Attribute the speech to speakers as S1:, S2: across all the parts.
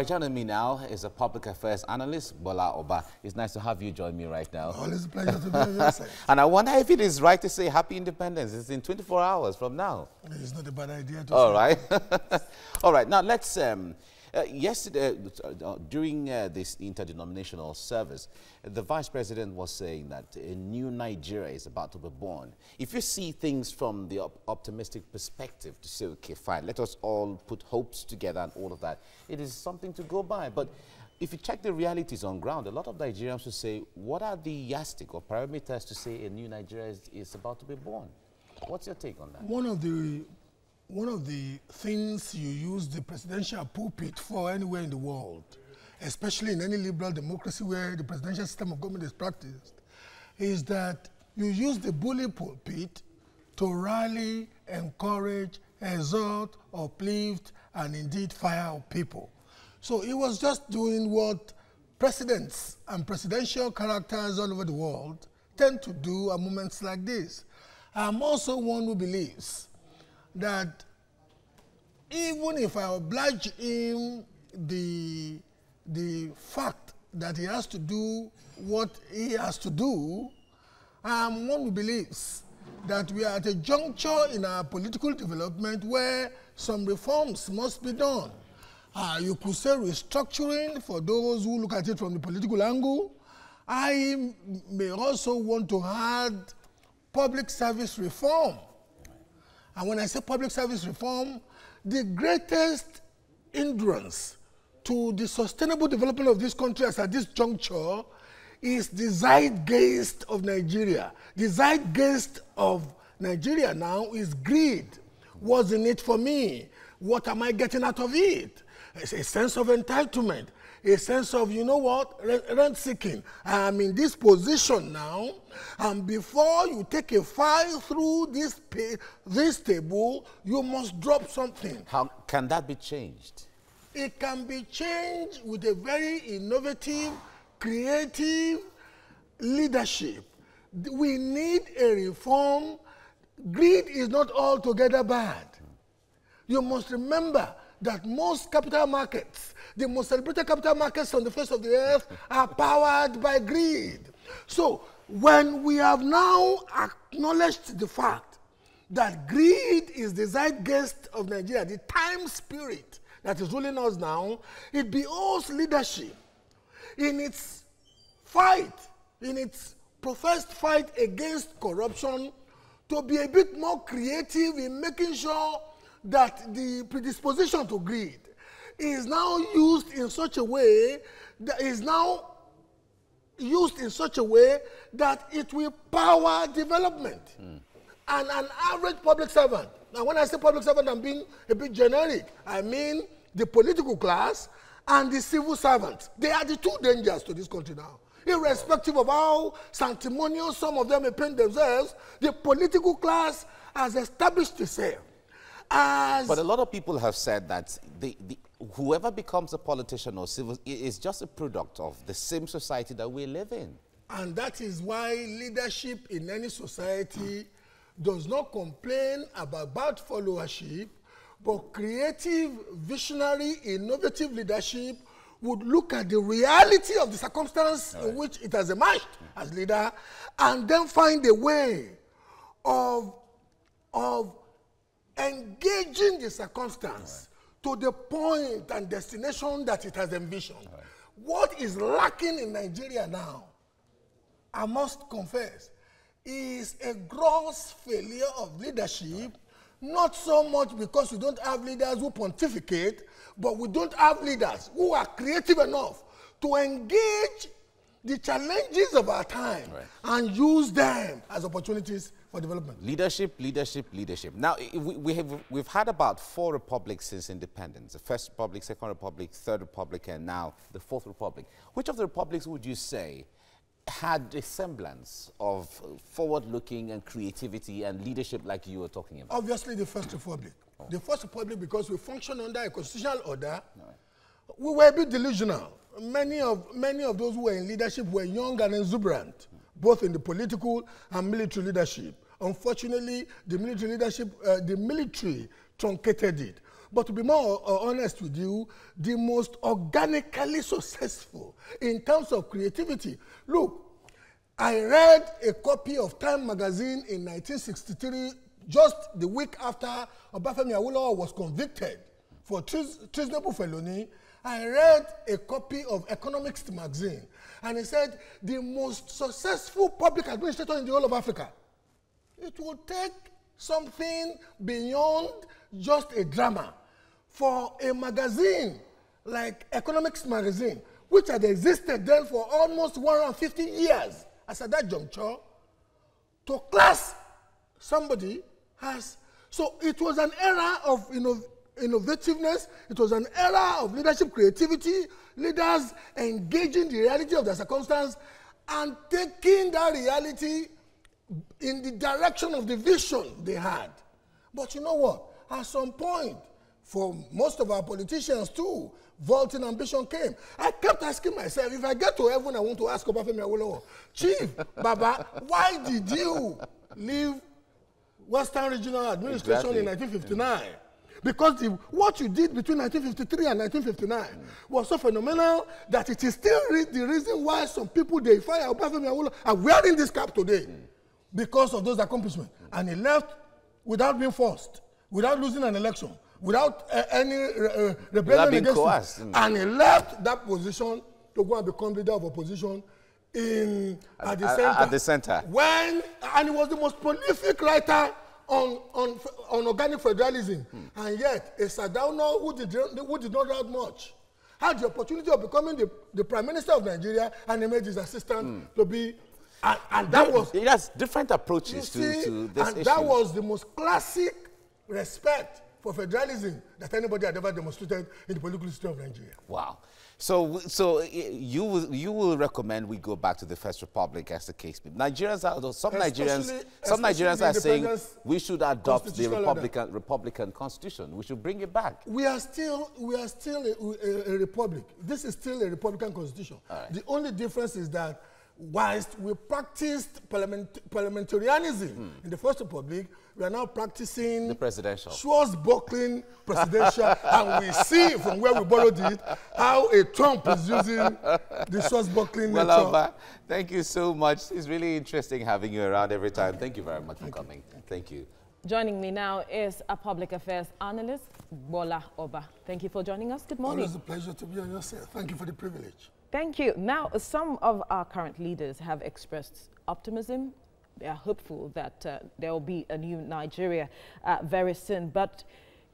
S1: Joining me now is a public affairs analyst, Bola Oba. It's nice to have you join me right now.
S2: Always a pleasure to be on your side.
S1: And I wonder if it is right to say Happy Independence. It's in 24 hours from now.
S2: It's not a bad idea to
S1: All
S2: say.
S1: right. All right. Now, let's... yesterday, during this interdenominational service, the Vice President was saying that a new Nigeria is about to be born. If you see things from the optimistic perspective to say, okay, fine, let us all put hopes together and all of that, it is something to go by. But if you check the realities on ground, a lot of Nigerians will say, what are the yardstick or parameters to say a new Nigeria is about to be born? What's your take on that?
S2: One of the things you use the presidential pulpit for anywhere in the world, especially in any liberal democracy where the presidential system of government is practiced, is that you use the bully pulpit to rally, encourage, exhort, uplift, and indeed fire up people. So he was just doing what presidents and presidential characters all over the world tend to do at moments like this. I'm also one who believes that even if I oblige him the fact that he has to do what he has to do, I'm one who believes that we are at a juncture in our political development where some reforms must be done. You could say restructuring for those who look at it from the political angle. I may also want to add public service reform. And when I say public service reform, the greatest hindrance to the sustainable development of this country as at this juncture is the zeitgeist of Nigeria. The zeitgeist of Nigeria now is greed. What's in it for me? What am I getting out of it? It's a sense of entitlement, a sense of, you know what, rent seeking. I'm in this position now, and before you take a file through this table, you must drop something.
S1: How can that be changed?
S2: It can be changed with a very innovative, creative leadership. We need a reform. Greed is not altogether bad. You must remember that most capital markets, the most celebrated capital markets on the face of the earth, are powered by greed. So when we have now acknowledged the fact that greed is the zeitgeist of Nigeria, the time spirit that is ruling us now, it behoves leadership in its fight, in its professed fight against corruption, to be a bit more creative in making sure that the predisposition to greed is now used in such a way that it will power development. And an average public servant, now when I say public servant, I'm being a bit generic. I mean the political class and the civil servants. They are the two dangers to this country now. Irrespective of how sanctimonious some of them may paint themselves, the political class has established itself. But
S1: a lot of people have said that whoever becomes a politician or civil is just a product of the same society that we live in.
S2: And that is why leadership in any society does not complain about bad followership, but creative, visionary, innovative leadership would look at the reality of the circumstance in which it has emerged as leader, and then find a way of engaging the circumstance to the point and destination that it has envisioned. What is lacking in Nigeria now, I must confess, is a gross failure of leadership, not so much because we don't have leaders who pontificate, but we don't have leaders who are creative enough to engage the challenges of our time and use them as opportunities for development.
S1: Leadership, leadership, leadership. Now, we've had about 4 republics since independence. The First Republic, Second Republic, Third Republic, and now the Fourth Republic. Which of the republics would you say had a semblance of forward-looking and creativity and leadership like you were talking about?
S2: Obviously, the First Republic. The First Republic, because we function under a constitutional order, we were a bit delusional. Many of those who were in leadership were young and exuberant, both in the political and military leadership. Unfortunately, the military leadership, the military truncated it. but to be more honest with you, the most organically successful in terms of creativity. Look, I read a copy of Time magazine in 1963, just the week after Obafemi Awolowo was convicted for treasonable felony. I read a copy of Economics magazine, and it said the most successful public administrator in the whole of Africa. It will take something beyond just a drama for a magazine like Economics magazine, which had existed then for almost 150 years as at that juncture, to class somebody as. So it was an era of innovativeness. It was an era of leadership creativity, leaders engaging the reality of their circumstance and taking that reality in the direction of the vision they had. But you know what? At some point, for most of our politicians too, vaulting ambition came. I kept asking myself, if I get to heaven, I want to ask Obafemi Awolowo, Chief, Baba, why did you leave Western Regional Administration in 1959? Because what you did between 1953 and 1959 was so phenomenal that it is still the reason why some people deify Obafemi Awolowo are wearing this cap today because of those accomplishments. And he left without being forced, without losing an election, without any rebellion against
S1: coerced.
S2: Him. And he left that position to go and become leader of opposition at the center. And he was the most prolific writer on organic federalism. And yet, a Sardauna who did not write much had the opportunity of becoming the Prime Minister of Nigeria, and he made his assistant to be. And that was.
S1: It has different approaches to this issue.
S2: And that was the most classic respect for federalism that anybody had ever demonstrated in the political history of Nigeria.
S1: Wow. So you will recommend we go back to the First Republic as the case may be. Some Nigerians are saying we should adopt the Republican Constitution. We should bring it back.
S2: We are still a republic. This is still a Republican Constitution. Right. The only difference is that whilst we practiced parliamentarianism in the First Republic, we are now practicing
S1: the presidential.
S2: Swashbuckling presidential, and we see from where we borrowed it how a Trump is using the swashbuckling nature.
S1: Well, thank you so much. It's really interesting having you around every time. Thank you very much for coming. Thank you.
S3: Joining me now is a public affairs analyst, Bola Oba. Thank you for joining us. Good morning.
S2: Always a pleasure to be on your side. Thank you for the privilege.
S3: Thank you. Now, some of our current leaders have expressed optimism. They are hopeful that there will be a new Nigeria very soon. But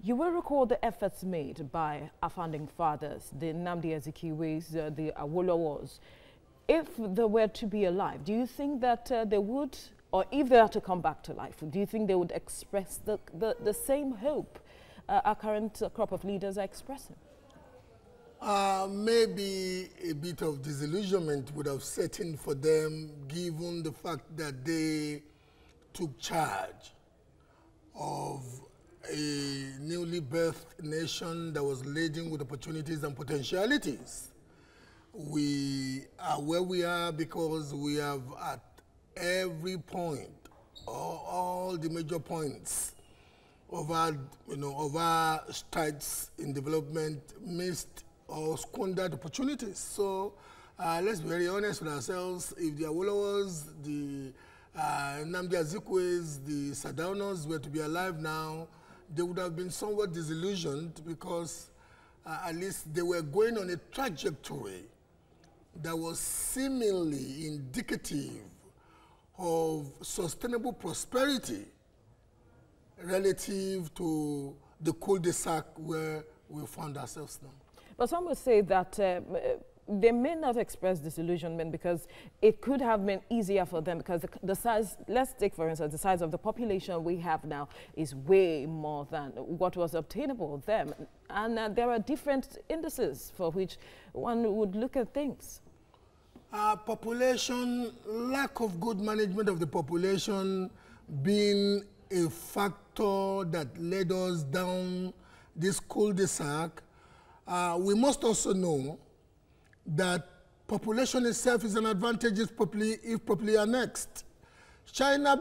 S3: you will recall the efforts made by our founding fathers, the Nnamdi Azikiwes, the Awolowos. If they were to be alive, do you think that they would, or if they are to come back to life, do you think they would express the same hope our current crop of leaders are expressing?
S2: Maybe a bit of disillusionment would have set in for them, given the fact that they took charge of a newly birthed nation that was laden with opportunities and potentialities. We are where we are because we have at every point, all the major points of our strides in development missed or squandered opportunities. So let's be very honest with ourselves. If the Awolowos, the Nnamdi Azikiwes, the Sardaunas were to be alive now, they would have been somewhat disillusioned because at least they were going on a trajectory that was seemingly indicative of sustainable prosperity relative to the cul-de-sac where we found ourselves now.
S3: But some would say that they may not express disillusionment because it could have been easier for them because the size, let's take for instance, the size of the population we have now is way more than what was obtainable then. And there are different indices for which one would look at things.
S2: Population, lack of good management of the population being a factor that led us down this cul-de-sac. We must also know that population itself is an advantage if properly annexed. China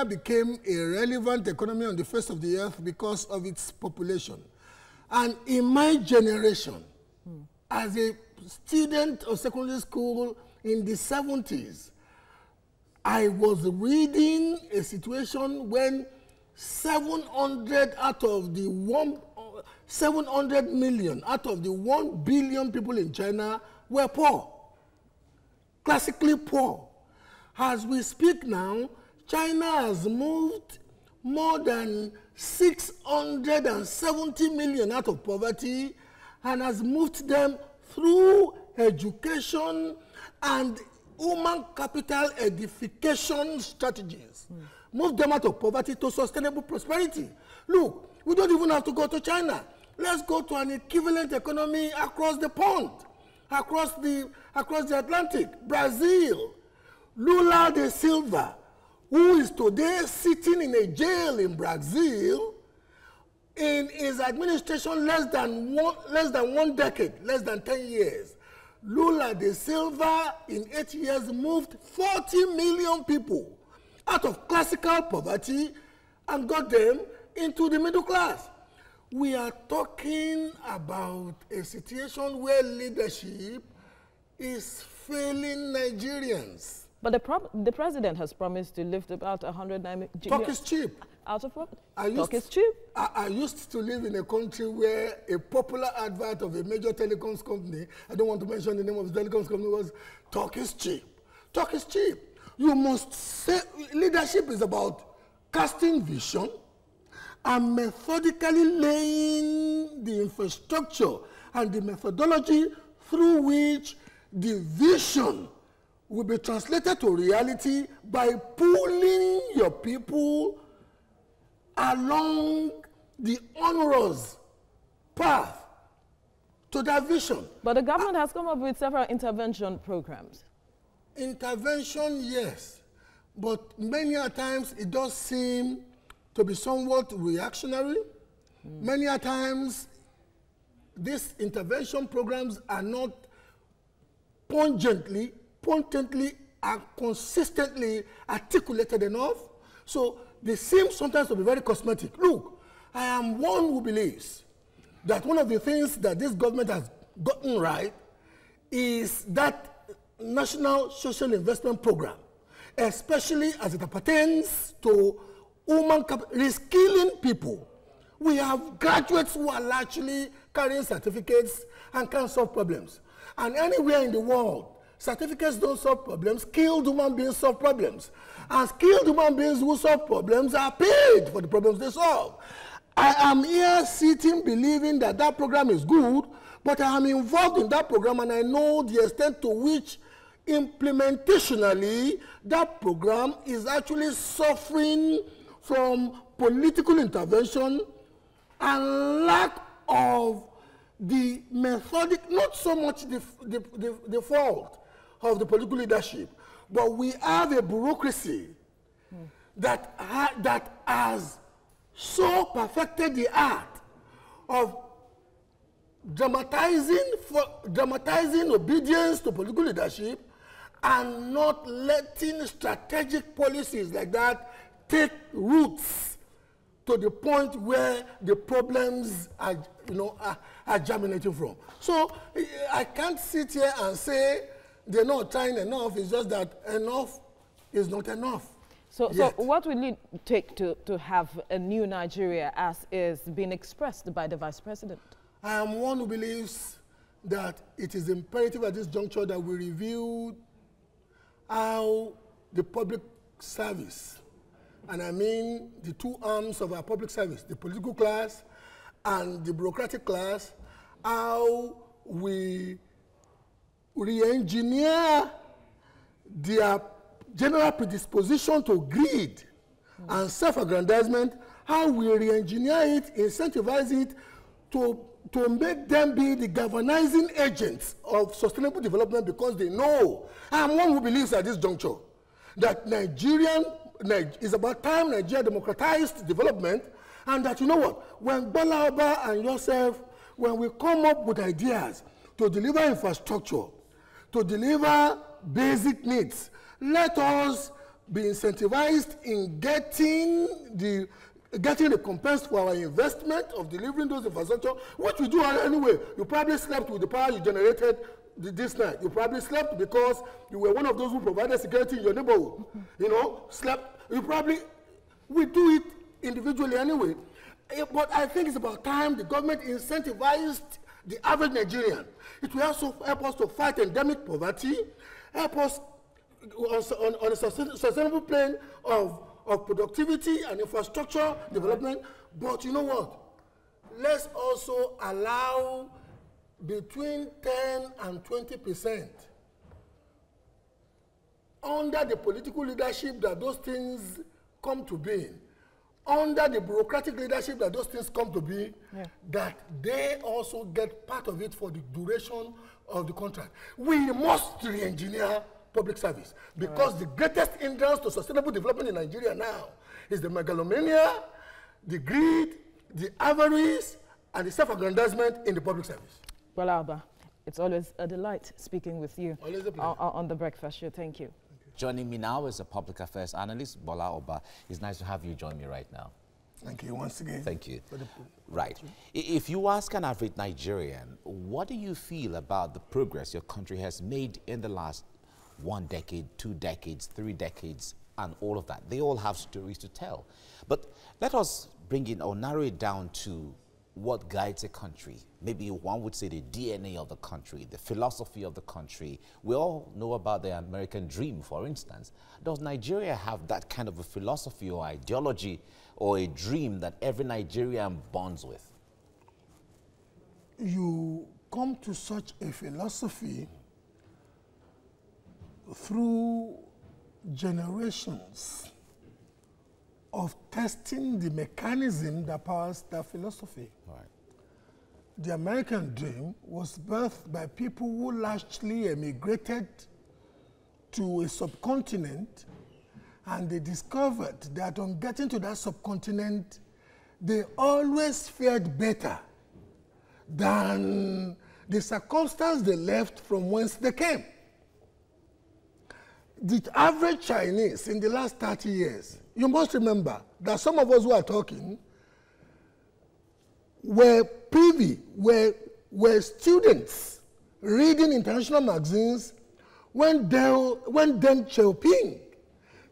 S2: became a relevant economy on the face of the earth because of its population. And in my generation, as a student of secondary school in the 70s, I was reading a situation when 700 million out of the 1 billion people in China were poor, classically poor. As we speak now, China has moved more than 670 million out of poverty and has moved them through education and human capital edification strategies. Move them out of poverty to sustainable prosperity. Look, we don't even have to go to China. Let's go to an equivalent economy across the pond, across the Atlantic. Brazil. Lula da Silva, who is today sitting in a jail in Brazil, in his administration less than one decade, less than 10 years, Lula da Silva in 8 years moved 40 million people out of classical poverty and got them into the middle class. We are talking about a situation where leadership is failing Nigerians.
S3: But the president has promised to lift about 109 billion.
S2: Talk is cheap.
S3: Out of what? Talk is cheap.
S2: I used to live in a country where a popular advert of a major telecoms company, I don't want to mention the name of the telecoms company, was talk is cheap. Talk is cheap. You must say leadership is about casting vision and methodically laying the infrastructure and the methodology through which the vision will be translated to reality by pulling your people along the onerous path to that vision.
S3: But the government has come up with several intervention programs.
S2: Intervention, yes. But many a times it does seem to be somewhat reactionary. Many a times these intervention programs are not potently and consistently articulated enough. So they seem sometimes to be very cosmetic. Look, I am one who believes that one of the things that this government has gotten right is that National Social Investment Program, especially as it pertains to human reskilling people. We have graduates who are largely carrying certificates and can solve problems. And anywhere in the world, certificates don't solve problems, skilled human beings solve problems. And skilled human beings who solve problems are paid for the problems they solve. I am here sitting believing that that program is good, but I am involved in that program and I know the extent to which implementationally that program is actually suffering from political intervention and lack of the methodic, not so much the fault of the political leadership, but we have a bureaucracy that has so perfected the art of dramatizing obedience to political leadership and not letting strategic policies like that take roots to the point where the problems are germinating from. So I can't sit here and say they're not trying enough. It's just that enough is not enough.
S3: So what will it take to have a new Nigeria as is being expressed by the Vice President?
S2: I am one who believes that it is imperative at this juncture that we review how the public service, and I mean the two arms of our public service, the political class and the bureaucratic class, how we re-engineer their general predisposition to greed and self-aggrandizement, how we re-engineer it, incentivize it to make them be the galvanizing agents of sustainable development, because they know. I'm one who believes at this juncture that it's about time Nigeria democratized development, and that, you know what, when Bola Oba and yourself, when we come up with ideas to deliver infrastructure, to deliver basic needs, let us be incentivized in getting the getting recompensed for our investment of delivering those infrastructure, which we do anyway. You probably slept with the power you generated this night. You probably slept because you were one of those who provided security in your neighborhood. You know, slept. You probably, we do it individually anyway. But I think it's about time the government incentivized the average Nigerian. It will also help us to fight endemic poverty, help us on a sustainable plane of productivity and infrastructure development. But you know what? Let's also allow between 10 and 20% under the political leadership that those things come to be, under the bureaucratic leadership that those things come to be, that they also get part of it for the duration of the contract. We must re-engineer public service because the greatest hindrance to sustainable development in Nigeria now is the megalomania, the greed, the avarice, and the self-aggrandizement in the public service.
S3: Well, Alba, it's always a delight speaking with you on The Breakfast Show. Thank you.
S1: Joining me now is a public affairs analyst, Bola Oba. It's nice to have you join me right now.
S2: Thank you once again.
S1: Thank you. Right. If you ask an average Nigerian, what do you feel about the progress your country has made in the last 1 decade, 2 decades, 3 decades, and all of that? They all have stories to tell. But let us bring in or narrow it down to what guides a country. Maybe one would say the DNA of the country, the philosophy of the country. We all know about the American dream, for instance. Does Nigeria have that kind of a philosophy or ideology or a dream that every Nigerian bonds with?
S2: You come to such a philosophy through generations of testing the mechanism that powers that philosophy.
S1: Right.
S2: The American dream was birthed by people who largely emigrated to a subcontinent, and they discovered that on getting to that subcontinent, they always fared better than the circumstance they left from whence they came. The average Chinese in the last 30 years, you must remember that some of us who are talking were privy, were students reading international magazines when Deng Xiaoping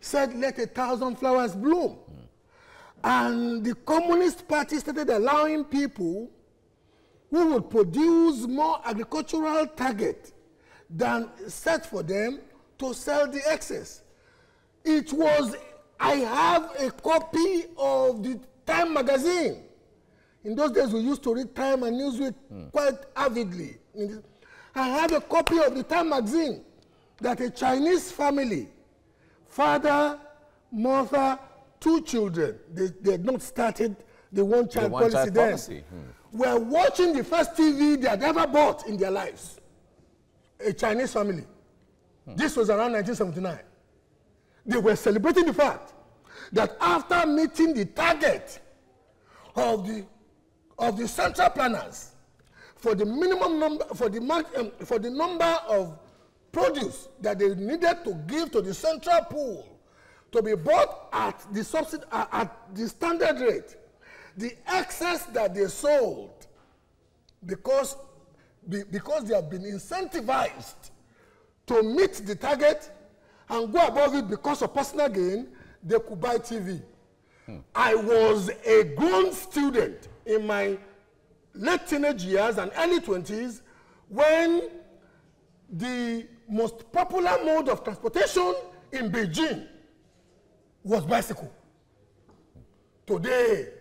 S2: said, "Let 1,000 flowers bloom." And the Communist Party started allowing people who would produce more agricultural target than set for them to sell the excess. It was, I have a copy of the Time magazine. In those days, we used to read Time and Newsweek quite avidly. I have a copy of the Time magazine that a Chinese family, father, mother, 2 children, they had not started the one-child policy then, were watching the first TV they had ever bought in their lives. A Chinese family. This was around 1979. They were celebrating the fact that after meeting the target of the central planners for the minimum number, for the number of produce that they needed to give to the central pool to be bought at the at the standard rate, the excess that they sold, because they have been incentivized to meet the target and go above it because of personal gain, they could buy TV. I was a grown student in my late teenage years and early 20s when the most popular mode of transportation in Beijing was bicycle. Today,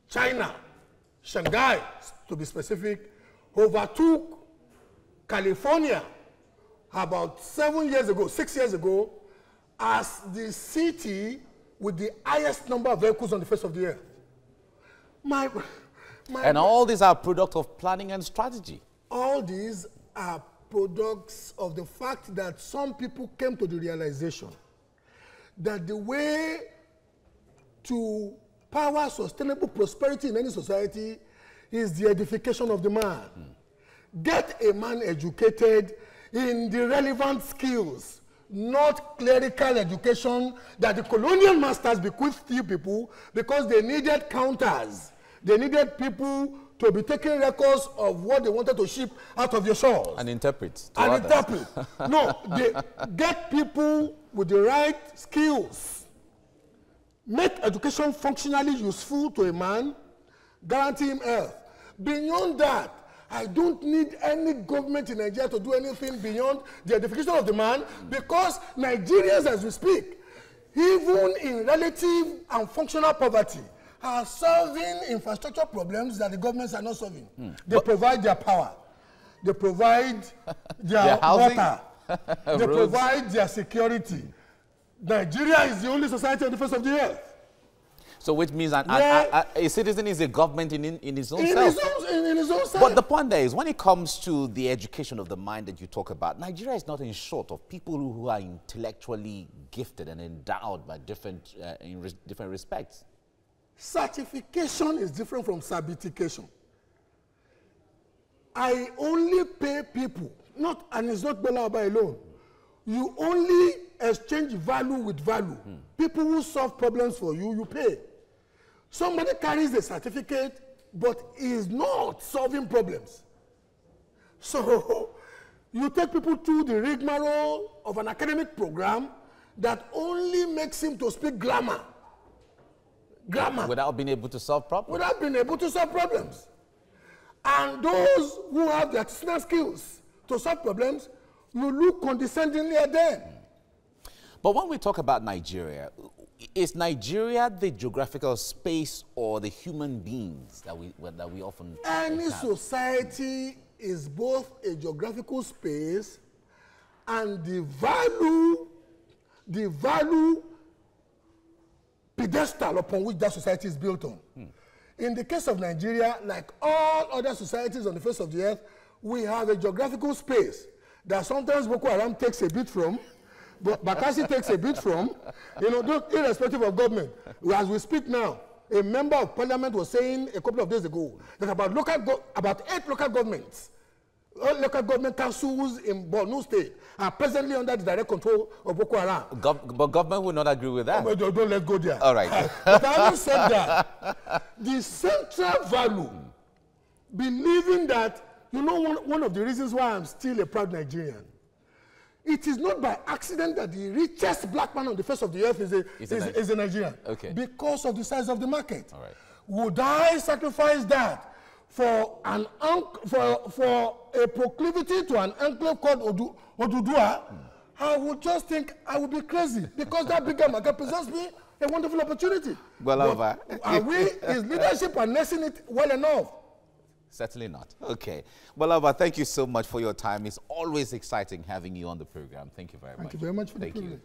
S2: China, Shanghai, to be specific, overtook California about 6 years ago, as the city with the highest number of vehicles on the face of the earth.
S1: And all these are products of planning and strategy.
S2: All these are products of the fact that some people came to the realization that the way to power sustainable prosperity in any society is the edification of the man. Get a man educated in the relevant skills not clerical education that the colonial masters bequeathed you people because they needed counters. They needed people to be taking records of what they wanted to ship out of your shores.
S1: And interpret.
S2: And interpret. No, they get people with the right skills. Make education functionally useful to a man, guarantee him health. Beyond that, I don't need any government in Nigeria to do anything beyond the edification of the man, because Nigerians, as we speak, even in relative and functional poverty, are solving infrastructure problems that the governments are not solving. They provide their power. They provide their water. They provide their security. Nigeria is the only society on the face of the earth.
S1: So which means a citizen is a government in his own self.
S2: In his own self.
S1: But the point there is, when it comes to the education of the mind that you talk about, Nigeria is not in short of people who are intellectually gifted and endowed by different respects.
S2: Certification is different from certification. I only pay people, and it's not Bola Oba alone. You only exchange value with value. People who solve problems for you, you pay. Somebody carries a certificate, but is not solving problems. So you take people through the rigmarole of an academic program that only makes him to speak grammar.
S1: Without being able to solve problems.
S2: Without being able to solve problems. And those who have the artisanal skills to solve problems, you look condescendingly at them.
S1: But when we talk about Nigeria, is Nigeria the geographical space or the human beings that we often
S2: Any society is both a geographical space and the value pedestal upon which that society is built on. In the case of Nigeria, like all other societies on the face of the earth, we have a geographical space that sometimes Boko Haram takes a bit from, but Bakassi takes a bit from, irrespective of government. As we speak now, a member of parliament was saying a couple of days ago that about 8 local governments, all local government councils in Borno State are presently under the direct control of Boko Haram.
S1: But government will not agree with that.
S2: But don't let's go there.
S1: All right.
S2: But having said that, the central value, believing that, one of the reasons why I'm still a proud Nigerian, it is not by accident that the richest black man on the face of the earth is a Nigerian.
S1: Okay.
S2: Because of the size of the market.
S1: All right.
S2: Would I sacrifice that for a proclivity to an enclave called Odudua? I would just think I would be crazy, because that bigger market presents me a wonderful opportunity.
S1: Well,
S2: is leadership harnessing it well enough?
S1: Certainly not. Okay. Well, thank you so much for your time. It's always exciting having you on the program. Thank you very much.
S2: Thank you very much for the privilege.